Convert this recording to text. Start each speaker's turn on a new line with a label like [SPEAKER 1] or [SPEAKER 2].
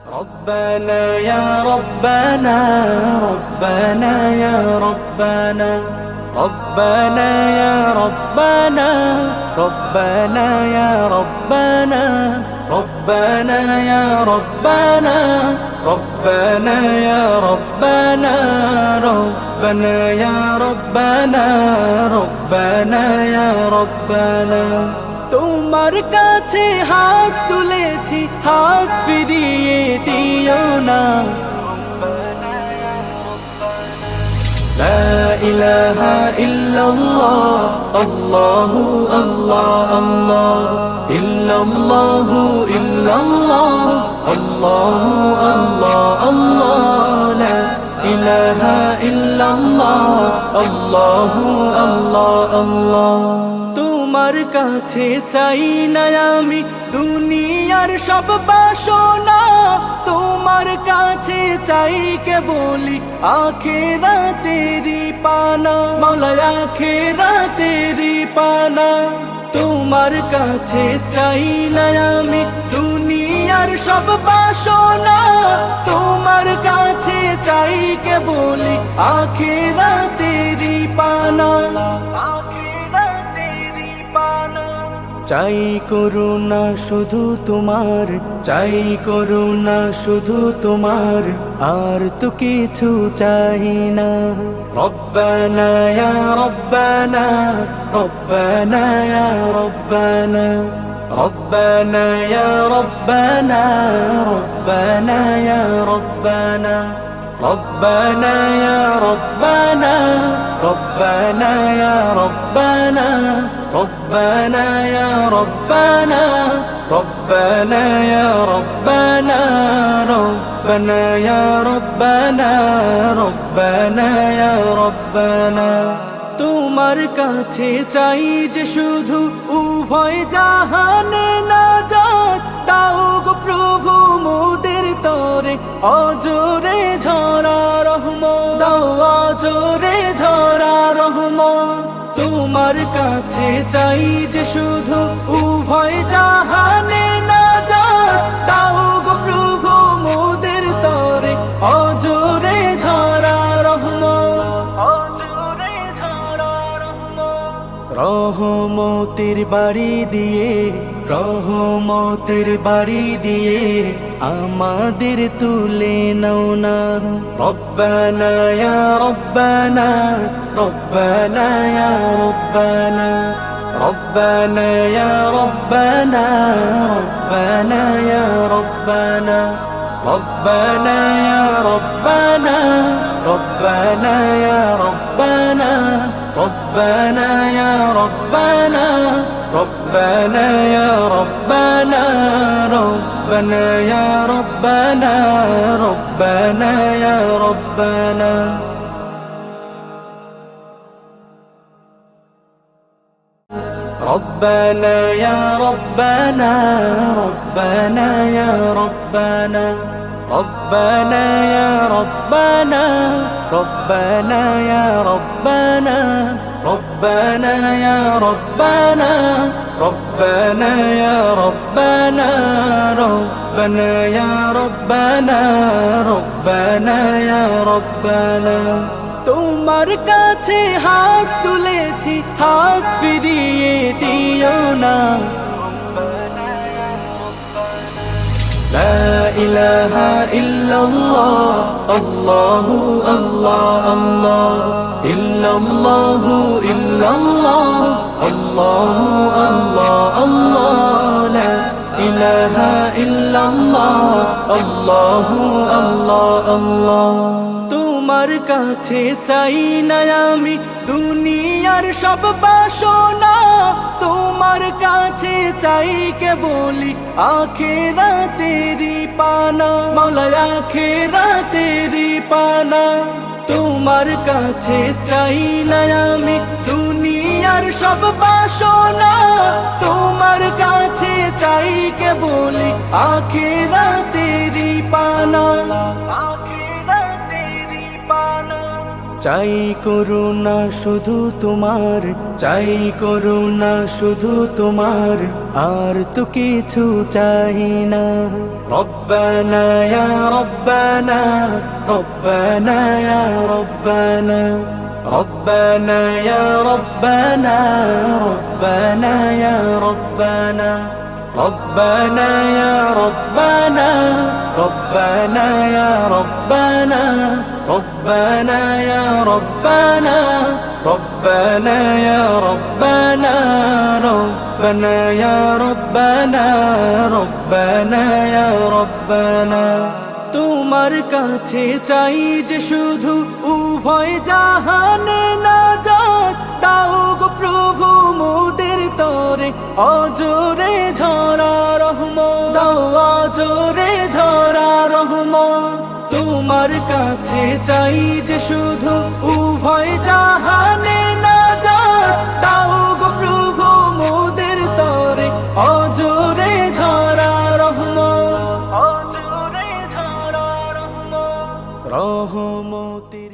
[SPEAKER 1] ربنا يا ربنا ربنا يا ربنا ربنا يا ربنا ربنا يا ربنا ربنا يا ربنا ربنا يا ربنا ربنا يا ربنا ربنا يا ربنا তোমার কাছে হাত তুলেছি হাত ফিরিয়ে দিও না لا إله إلا الله الله الله الله إلا الله إلا الله الله الله الله لا إله إلا الله الله الله الله তোমার কাছে চাই না আমি দুনিয়ার সব বাসনা তোমার কাছে চাই কেবলি আখিরাতেরি পানা মাওলা আখিরাতেরি পানা তোমার কাছে চাই না আমি দুনিয়ার সব বাসনা তোমার কাছে চাই কেবলি আখিরাতেরি পানা চাই করুণা শুধু তোমার চাই করুণা শুধু তোমার আর তো কিছু চাই না রব্বানা ইয়া রব্বানা রব্বানা ইয়া রব্বানা ربنا يا ربنا ربنا يا ربنا ربنا يا ربنا ربنا يا ربنا ربنا يا ربنا ربنا يا ربنا ربنا يا ربنا ربنا يا ربنا তোমার কাছে চাই যে শুধু উভয় জাহানে নাজাত দাও গো প্রভু মোদের তরে অজরে ঝরা রহমত দাও অজরে ঝরা রহমত তোমার কাছে চাই যে শুধু উভয় জাহানে নাজাত দাও গো প্রভু মোদের তরে অজরে ঝরা রহমত অজরে ঝরা রহমত রহমতের বাড়ি দিয়ে রহমতের বাড়ি দিয়ে আমাদের তুলে নাও না রব্বানা ইয়া রব্বানা রব্বানা ইয়া রব্বানা ربنا يا ربنا ربنا يا ربنا ربنا يا ربنا ربنا يا ربنا ربنا يا ربنا ربنا يا ربنا ربنا يا ربنا ربنا يا ربنا ربنا يا ربنا ربنا يا ربنا ربنا يا ربنا ربنا يا ربنا ربنا يا ربنا ربنا يا ربنا ربنا يا ربنا ربنا يا ربنا তোমার কাছে হাত তুলেছি হাত ফিরিয়ে দিও না لا إله إلا الله الله الله الله إلا الله إلا الله الله الله الله لا إله إلا الله الله الله الله তোমার কাছে চাই না আমি দুনিয়ার সব বাসনা তোমার কাছে চাই কেবলি আখিরাতেরি পানা মাওলা আখিরাতেরি পানা তোমার কাছে চাই না আমি দুনিয়ার সব বাসনা তোমার কাছে চাই কেবলি আখিরাতেরি পানা চাই করুণা শুধু তোমার, চাই করুণা শুধু তোমার, আর তো কিছু চাই না। রব্বানা ইয়া রব্বানা, রব্বানা ইয়া রব্বানা, রব্বানা ইয়া রব্বানা, রব্বানা ইয়া রব্বানা, রব্বানা ইয়া রব্বানা, রব্বানা ইয়া রব্বানা, রব্বানা ইয়া রব্বানা, রব্বানা ইয়া রব্বানা, রব্বানা ইয়া রব্বানা, রব্বানা ইয়া রব্বানা। তোমার কাছে চাই যে শুধু উভয় জাহানে নাজাত, দাও গো প্রভু মোদের তরে অজরে ঝরা রহমত, দাও অজরে ঝরা রহমত। তোমার কাছে চাই যে শুধু উভয় জাহানে নাজাত, দাও গো প্রভু মোদের তরে অজরে ঝরা রহমত, অজরে ঝরা রহমত। রহমতের